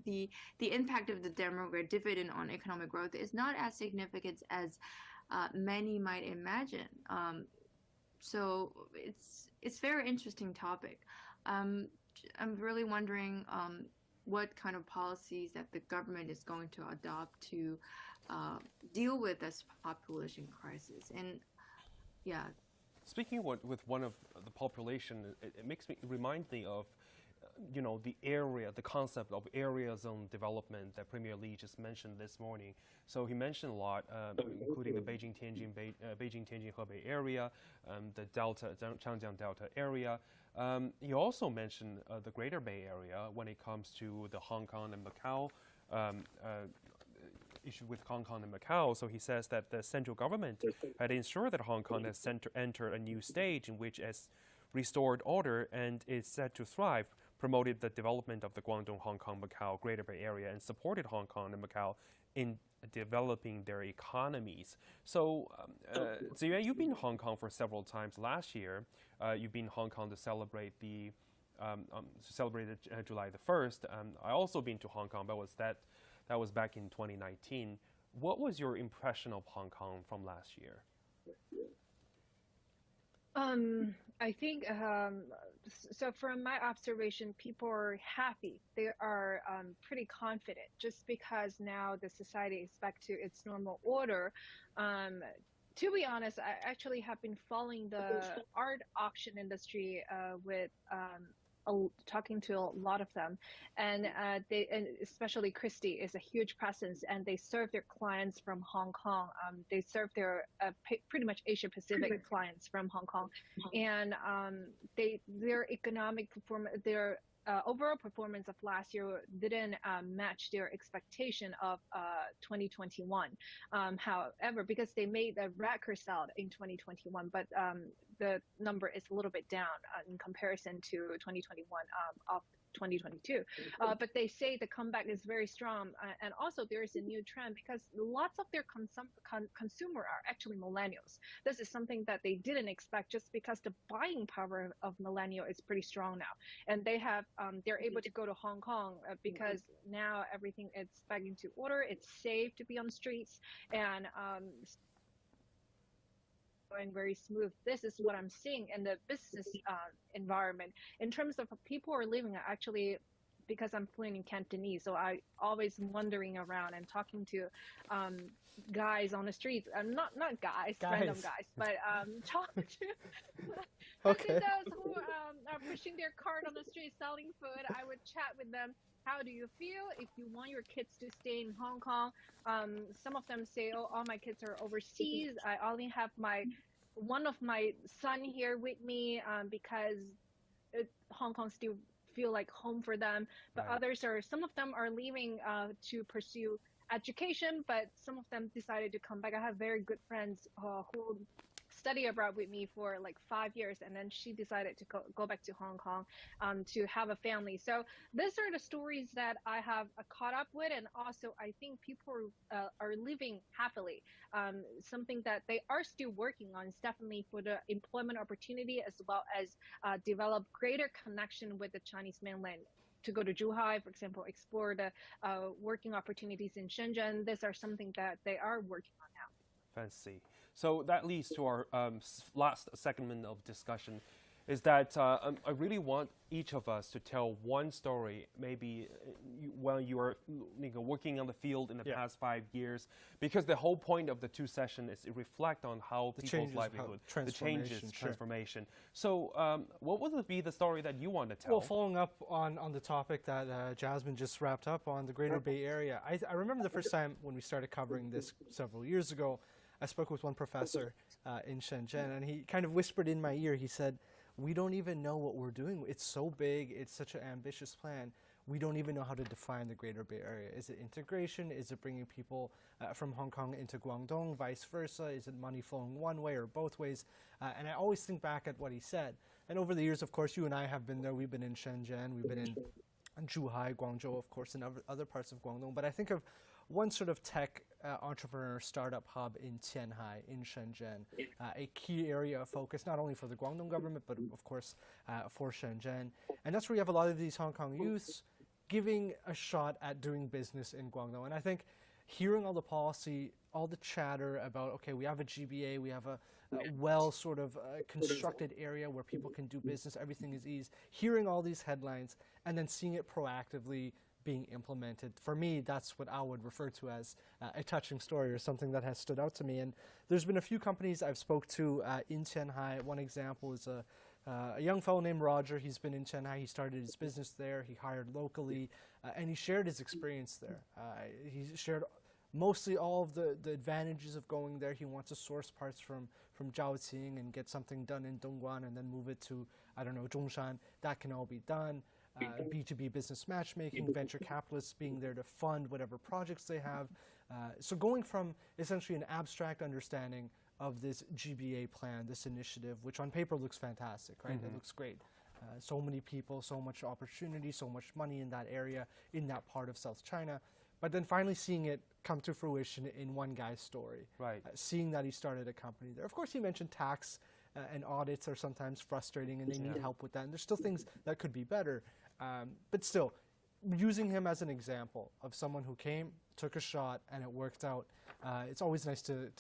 the impact of the demographic dividend on economic growth is not as significant as many might imagine. So it's very interesting topic. I'm really wondering what kind of policies that the government is going to adopt to deal with this population crisis. And yeah. Speaking with one of the population, it reminds me of, the area, the concept of area zone development that Premier Li just mentioned this morning. So he mentioned a lot, including the Beijing-Tianjin-Hebei area, the Changjiang Delta area. He also mentioned the Greater Bay Area when it comes to the Hong Kong and Macau issue with Hong Kong and Macau. So he says that the central government had ensured that Hong Kong has entered a new stage in which has restored order and is set to thrive, promoted the development of the Guangdong, Hong Kong, Macau Greater Bay Area, and supported Hong Kong and Macau in developing their economies. So, Ziyuan, you've been in Hong Kong for several times. Last year, you've been in Hong Kong to celebrate the July the 1st. I also been to Hong Kong, but that was back in 2019. What was your impression of Hong Kong from last year? I think so. From my observation, people are happy. They are pretty confident, just because now the society is back to its normal order. To be honest, I actually have been following the art auction industry with talking to a lot of them, and especially Christie is a huge presence, and they serve their clients from Hong Kong. They serve their pretty much Asia Pacific clients from Hong Kong, and their economic performance, their overall performance of last year didn't match their expectation of 2021. However, because they made a record sale in 2021, but the number is a little bit down in comparison to 2021 of 2022. But they say the comeback is very strong, and also there is a new trend because lots of their consumer are actually millennials. This is something that they didn't expect, just because the buying power of millennial is pretty strong now, and they're able to go to Hong Kong because now everything is back into order. It's safe to be on streets, and going very smooth. This is what I'm seeing in the business environment. In terms of people are living, actually, because I'm fluent in Cantonese, so I always wandering around and talking to guys on the streets. Not guys, random guys, but talk to those who are pushing their cart on the street selling food. I would chat with them. How do you feel if you want your kids to stay in Hong Kong? Some of them say, oh, all my kids are overseas. I only have one of my son here with me because Hong Kong still feel like home for them. But some of them are leaving to pursue education, but some of them decided to come back. I have very good friends who study abroad with me for like 5 years, and then she decided to go back to Hong Kong to have a family. So these are the stories that I have caught up with, and also I think people are living happily. Something that they are still working on is definitely for the employment opportunity, as well as develop greater connection with the Chinese mainland. To go to Zhuhai, for example, explore the working opportunities in Shenzhen. These are something that they are working on now. Fancy. So that leads to our last segment of discussion, is that I really want each of us to tell one story, maybe while you are working on the field in the past 5 years, because the whole point of the two sessions is to reflect on how people's livelihood, the changes, transformation. So what would be the story that you want to tell? Well, following up on the topic that Jasmine just wrapped up on, the Greater Bay Area, I remember the first time when we started covering this several years ago, I spoke with one professor in Shenzhen, and he kind of whispered in my ear. He said, we don't even know what we're doing. It's so big. It's such an ambitious plan. We don't even know how to define the Greater Bay Area. Is it integration? Is it bringing people from Hong Kong into Guangdong, vice versa? Is it money flowing one way or both ways? And I always think back at what he said. And over the years, of course, you and I have been there. We've been in Shenzhen. We've been in Zhuhai, Guangzhou, of course, and other parts of Guangdong. But I think of one sort of tech entrepreneur startup hub in Qianhai, in Shenzhen, a key area of focus, not only for the Guangdong government, but of course for Shenzhen. And that's where you have a lot of these Hong Kong youths giving a shot at doing business in Guangdong. And I think hearing all the policy, all the chatter about, okay, we have a GBA, we have a well sort of constructed area where people can do business, everything is easy, hearing all these headlines and then seeing it proactively being implemented. For me, that's what I would refer to as a touching story, or something that has stood out to me. And there's been a few companies I've spoke to in Qianhai. One example is a young fellow named Roger. He's been in Qianhai. He started his business there. He hired locally, and he shared his experience there. He shared mostly all of the advantages of going there. He wants to source parts from Zhaoqing and get something done in Dongguan and then move it to, I don't know, Zhongshan. That can all be done. B2B business matchmaking, venture capitalists being there to fund whatever projects they have. So going from essentially an abstract understanding of this GBA plan, this initiative, which on paper looks fantastic, right? It looks great. So many people, so much opportunity, so much money in that area, in that part of South China. But then finally seeing it come to fruition in one guy's story. Right. Seeing that he started a company there. Of course, he mentioned tax and audits are sometimes frustrating and they need help with that. And there's still things that could be better. But still, using him as an example of someone who came, took a shot, and it worked out. It's always nice to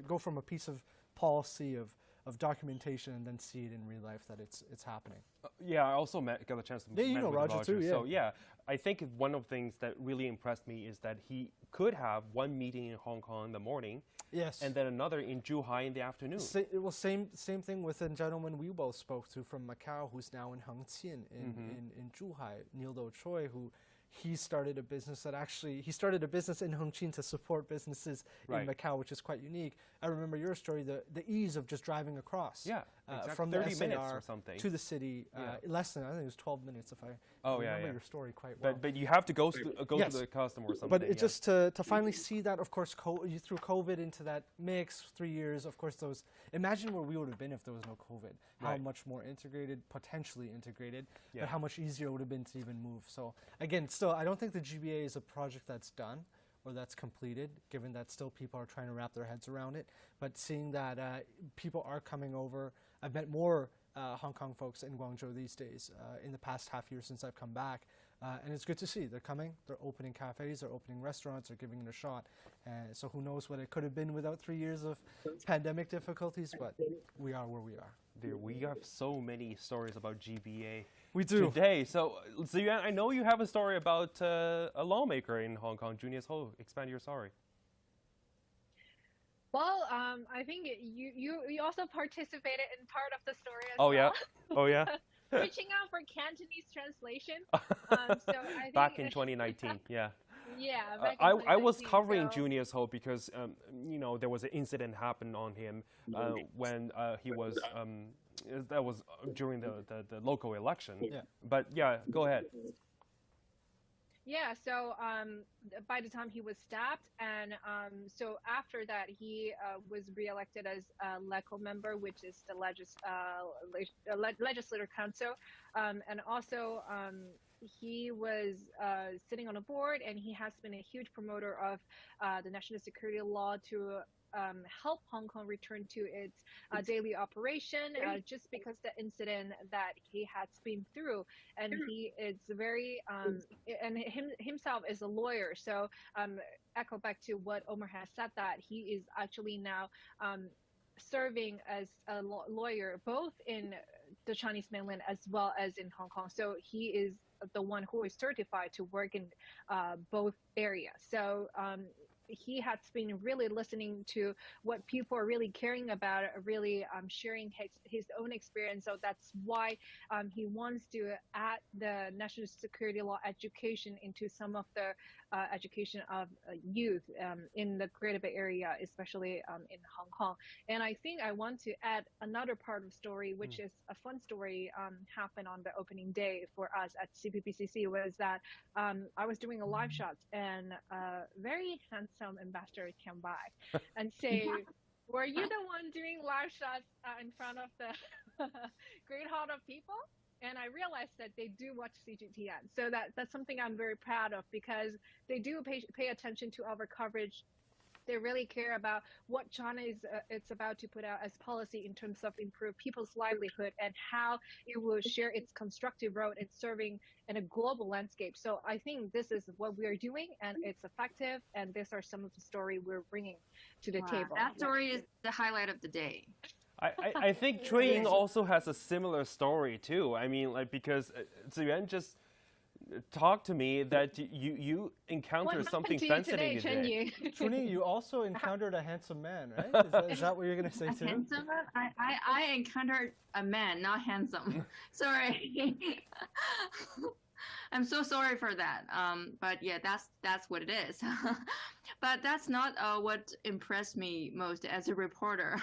go from a piece of policy of documentation and then see it in real life that it's happening. Yeah, I also got a chance to meet with Roger too. Yeah. So yeah, I think one of the things that really impressed me is that he could have one meeting in Hong Kong in the morning, yes, and then another in Zhuhai in the afternoon. Same thing with a gentleman we both spoke to from Macau, who's now in Hengqin in Zhuhai, Neil Do Choi, who. He started a business in Hengqin to support businesses in Macau, which is quite unique. I remember your story, the ease of just driving across exactly. from the 30 SAR minutes or something to the city, less than, I think it was 12 minutes if I remember your story quite well. But you have to go to the customer or something. But it just to finally see that, of course, you threw COVID into that mix, 3 years, of course, imagine where we would have been if there was no COVID, how much more integrated, potentially integrated, but how much easier it would have been to even move. So again, still, I don't think the GBA is a project that's done or that's completed, given that still people are trying to wrap their heads around it. But seeing that people are coming over, I've met more Hong Kong folks in Guangzhou these days in the past half year since I've come back. And it's good to see. They're coming, they're opening cafes, they're opening restaurants, they're giving it a shot. So who knows what it could have been without 3 years of pandemic difficulties, but we are where we are. We have so many stories about GBA we do. Today. So I know you have a story about a lawmaker in Hong Kong, Junius Ho. Expand your story. Well, I think you also participated in part of the story as well. Yeah. Oh, yeah. Reaching out for Cantonese translation. So I think back in 2019, yeah. Yeah, I was covering Junius Ho because there was an incident happened on him when he was that was during the local election. Yeah. But yeah, go ahead. Yeah, so by the time he was stabbed, and so after that, he was reelected as a LECO member, which is the Legislative Council, and also he was sitting on a board, and he has been a huge promoter of the national security law to help Hong Kong return to its daily operation, just because the incident that he has been through, and he is very and himself is a lawyer. So echo back to what Omar has said, that he is actually now serving as a lawyer both in the Chinese mainland as well as in Hong Kong. So he is the one who is certified to work in both areas. So he has been really listening to what people are really caring about, really sharing his own experience. So that's why he wants to add the national security law education into some of the education of youth in the Greater Bay Area, especially in Hong Kong. And I think I want to add another part of the story, which is a fun story happened on the opening day for us at CPPCC, was that I was doing a live shot, and a very handsome ambassador came by and say, were you the one doing live shots in front of the great hall of people? And I realized that they do watch CGTN. So that's something I'm very proud of, because they do pay attention to our coverage. They really care about what China is it's about to put out as policy in terms of improve people's livelihood and how it will share its constructive role in serving in a global landscape. So I think this is what we are doing, and it's effective. And these are some of the story we're bringing to the table. That story is the highlight of the day. I think Cui Ying also has a similar story too. I mean, like, because Ziyuan just talked to me that you encountered something sensitive today. Cui Ying, you also encountered a handsome man, right? Is that what you're going to say too? Handsome man? I encountered a man, not handsome. Sorry. I'm so sorry for that. But yeah, that's what it is. But that's not what impressed me most as a reporter.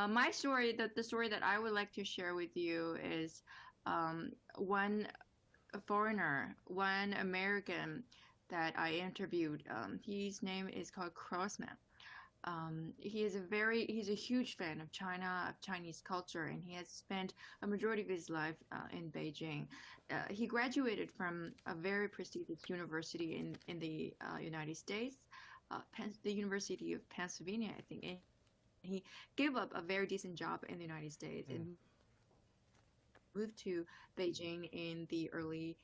My story, the story that I would like to share with you is one foreigner, one American that I interviewed, his name is called Crossman. He's a huge fan of China, of Chinese culture, and he has spent a majority of his life in Beijing. He graduated from a very prestigious university in the United States, the University of Pennsylvania, I think. And he gave up a very decent job in the United States and moved to Beijing in the early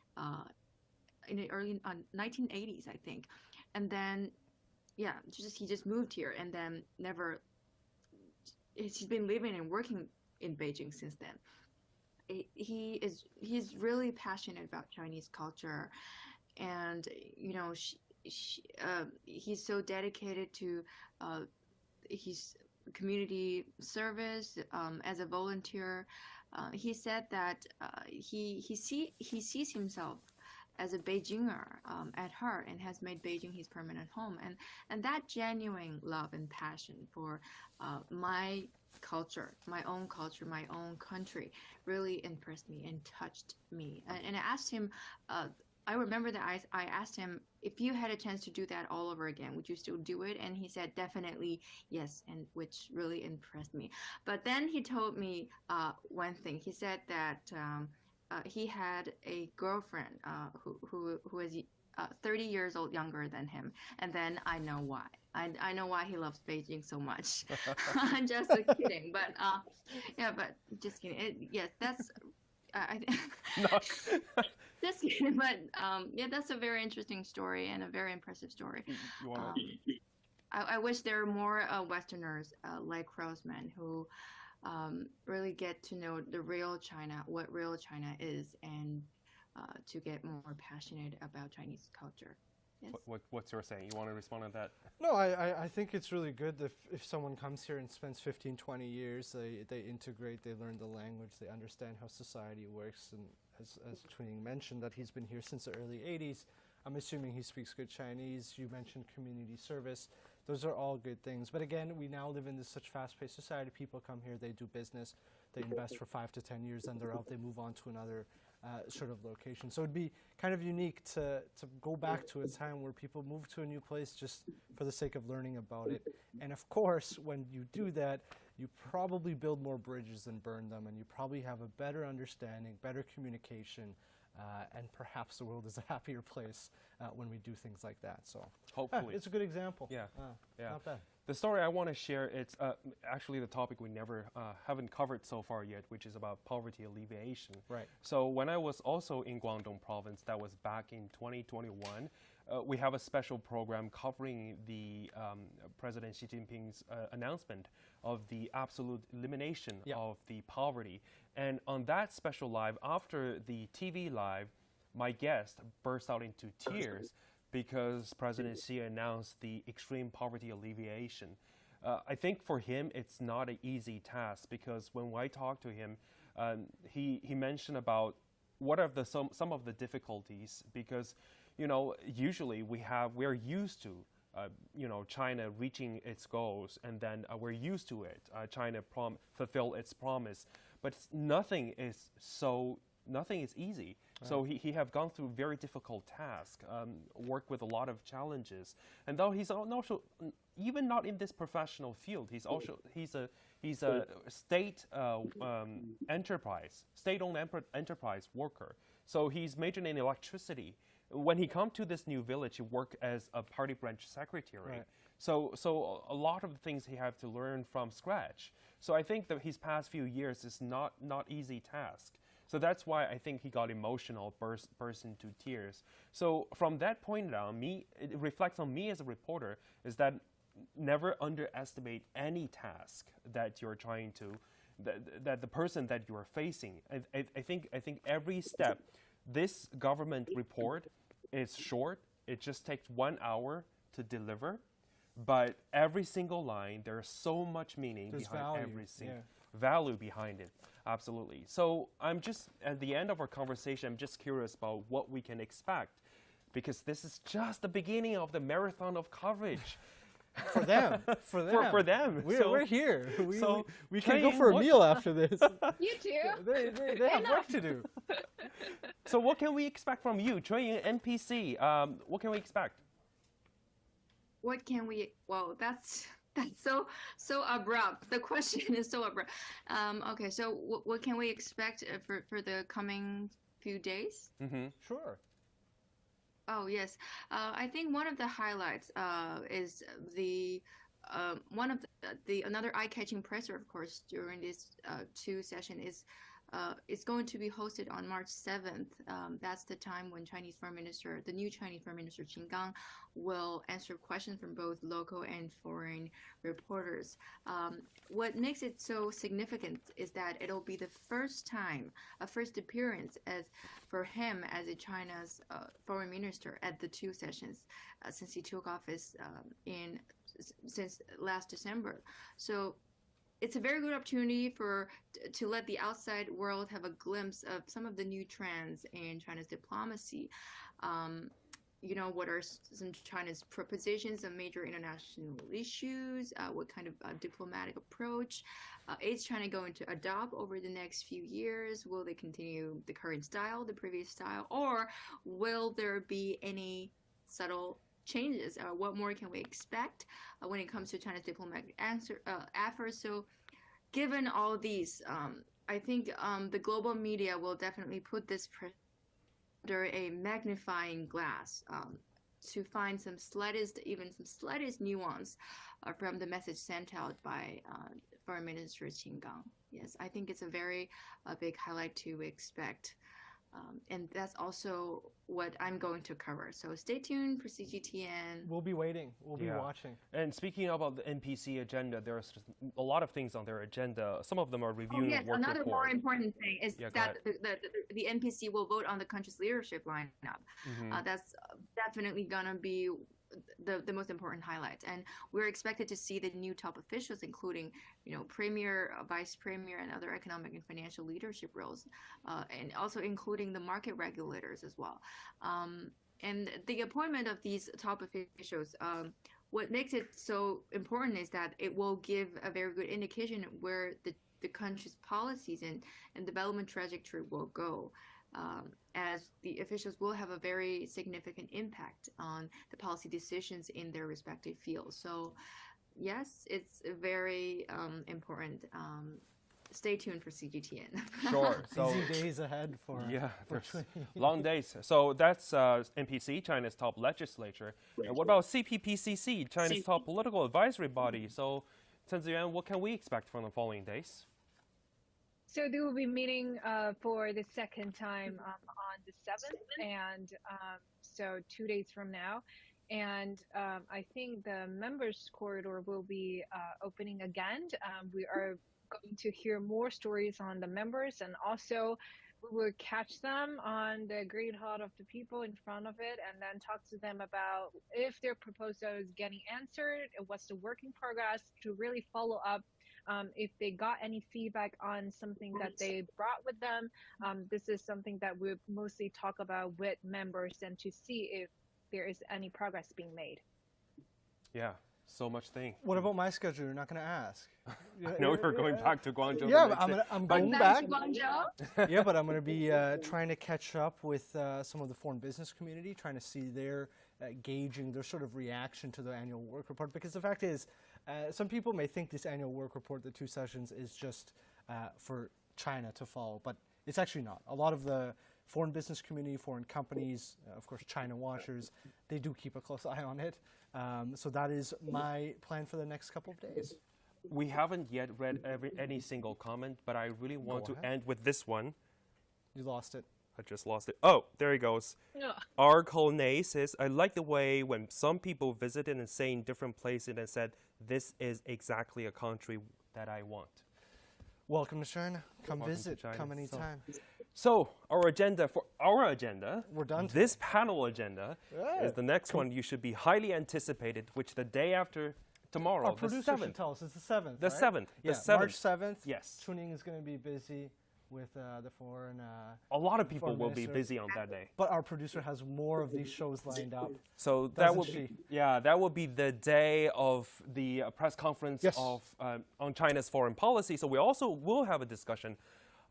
1980s, I think, and then yeah, he just moved here and then never. He's been living and working in Beijing since then. He's really passionate about Chinese culture, and he's so dedicated to his community service as a volunteer. He said that he sees himself as a Beijinger at heart and has made Beijing his permanent home. And that genuine love and passion for my culture, my own country, really impressed me and touched me. And I asked him, I remember that I asked him, if you had a chance to do that all over again, would you still do it? And he said, definitely yes, and which really impressed me. But then he told me one thing. He said that he had a girlfriend who was 30 years old younger than him, and then I know why. I know why he loves Beijing so much. I'm just kidding, but yeah, but just kidding. Yes, that's just kidding. But yeah, that's a very interesting story and a very impressive story. I wish there were more Westerners like Crossman who really get to know the real China, what real China is, and to get more passionate about Chinese culture. Yes. What's your saying? You want to respond to that? No, I think it's really good if someone comes here and spends 15, 20 years, they integrate, they learn the language, they understand how society works. And as Chunying mentioned, that he's been here since the early 80s. I'm assuming he speaks good Chinese. You mentioned community service. Those are all good things. But again, we now live in this such fast-paced society. People come here, they do business, they invest for 5 to 10 years, and they're out, they move on to another sort of location. So it'd be kind of unique to go back to a time where people move to a new place just for the sake of learning about it. And of course, when you do that, you probably build more bridges than burn them, and you probably have a better understanding, better communication, and perhaps the world is a happier place when we do things like that. So hopefully. It's a good example. Yeah, yeah. Not bad. The story I want to share, it's actually the topic we never haven't covered so far yet, which is about poverty alleviation. Right. So when I was also in Guangdong province, that was back in 2021, we have a special program covering the President Xi Jinping's announcement of the absolute elimination of the poverty. And on that special live, after the TV live, my guest burst out into tears because President Xi announced the extreme poverty alleviation. I think for him, it's not an easy task because when I talked to him, he mentioned about what are some of the difficulties because, usually we're used to, China reaching its goals, and then we're used to it. China fulfill its promise, but nothing is easy. Right. So he have gone through very difficult tasks, worked with a lot of challenges, and though he's also even not in this professional field, he's a state-owned enterprise worker. So he's majoring in electricity. When he come to this new village, he worked as a party branch secretary. Right. So a lot of things he have to learn from scratch. So I think that his past few years is not easy task. So that's why I think he got emotional, burst into tears. So from that point on, it reflects on me as a reporter, is that never underestimate any task that you're trying to, that the person that you are facing. I think every step, this government report is short. It just takes 1 hour to deliver. But every single line, there's so much meaning behind every single value behind it. Absolutely. So I'm just, at the end of our conversation, I'm just curious about what we can expect, because this is just the beginning of the marathon of coverage. For them. For them. For them. We're here. We can go Chang, for a meal after this. You too. They have work to do. So what can we expect from you, Choi, NPC? What can we expect? What can we? Well, that's so abrupt. The question is so abrupt. Okay, so what can we expect for the coming few days? Sure. Oh yes, I think one of the highlights is the one of the another eye-catching presser, of course, during this two session is it's going to be hosted on March 7th. That's the time when the new Chinese Foreign Minister Qin Gang will answer questions from both local and foreign reporters. What makes it so significant is that it'll be the first time, a first appearance for him as a China's foreign minister at the two sessions since he took office since last December. So it's a very good opportunity to let the outside world have a glimpse of some of the new trends in China's diplomacy. What are some China's propositions on major international issues? What kind of diplomatic approach is China going to adopt over the next few years? Will they continue the current style, the previous style, or will there be any subtle changes? What more can we expect when it comes to China's diplomatic efforts? So given all these, I think the global media will definitely put this under a magnifying glass to find some slightest nuance from the message sent out by Foreign Minister Qin Gang. Yes, I think it's a very big highlight to expect. And that's also what I'm going to cover. So stay tuned for CGTN. We'll be waiting. We'll be watching. And speaking about the NPC agenda, there's a lot of things on their agenda. Some of them are reviewing work report. Another more important thing is that the NPC will vote on the country's leadership lineup. That's definitely going to be the most important highlights, and we're expected to see the new top officials, including premier, vice premier, and other economic and financial leadership roles, and also including the market regulators as well. And the appointment of these top officials, what makes it so important is that it will give a very good indication of where the country's policies and development trajectory will go. As the officials will have a very significant impact on the policy decisions in their respective fields. So, yes, it's very important. Stay tuned for CGTN. Sure. So busy days ahead for long days. So that's NPC, China's top legislature. And what about CPPCC, China's top political advisory body? So, Chen Ziyuan, what can we expect from the following days? So they will be meeting for the second time on the 7th, and so 2 days from now. And I think the members' corridor will be opening again. We are going to hear more stories on the members, and also we will catch them on the Great Hall of the People in front of it, and then talk to them about if their proposal is getting answered, what's the work in progress, to really follow up. If they got any feedback on something that they brought with them. This is something that we mostly talk about with members, and to see if there is any progress being made. Yeah, so much thing. What about my schedule? You're not going to ask. I know we're going back to Guangzhou. Yeah, I'm going back. Yeah, but I'm going to be trying to catch up with some of the foreign business community, trying to see their gauging their sort of reaction to the annual work report. Because the fact is, some people may think this annual work report, the two sessions, is just for China to follow, but it's actually not. A lot of the foreign business community, foreign companies, of course, China watchers, they do keep a close eye on it. So that is my plan for the next couple of days. We haven't yet read any single comment, but I really want to end with this one. You lost it. I just lost it. Oh, there he goes. R. Colnay says, I like the way when some people visited and say in different places and said, this is exactly a country that I want. Welcome to China. Come Welcome visit. Come anytime. So our agenda, we're done. This panel agenda is the next one you should be highly anticipated, which the day after tomorrow, Our producer should tell us. It's the 7th, The right? 7th. Yeah, the 7th. March 7th. Yes. Tuning is going to be busy. with the foreign. A lot of people Foreign will be minister. busy on that day. But our producer has more of these shows lined up. So that Doesn't will she? that will be the day of the press conference Yes. of on China's foreign policy. So we also will have a discussion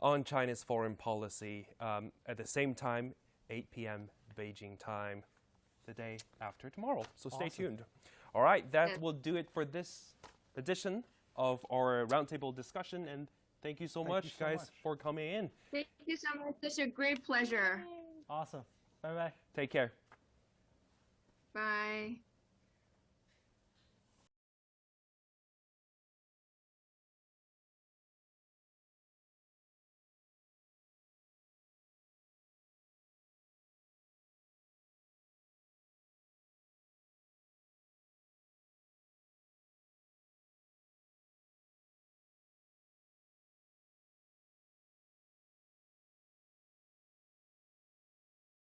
on China's foreign policy at the same time, 8 p.m. Beijing time, the day after tomorrow. So stay Awesome. tuned. All right, that Yeah. will do it for this edition of our roundtable discussion. And thank you so Thank you much, so guys, much. for coming in. Thank you so much. Such a great pleasure. Awesome. Bye bye. Take care. Bye.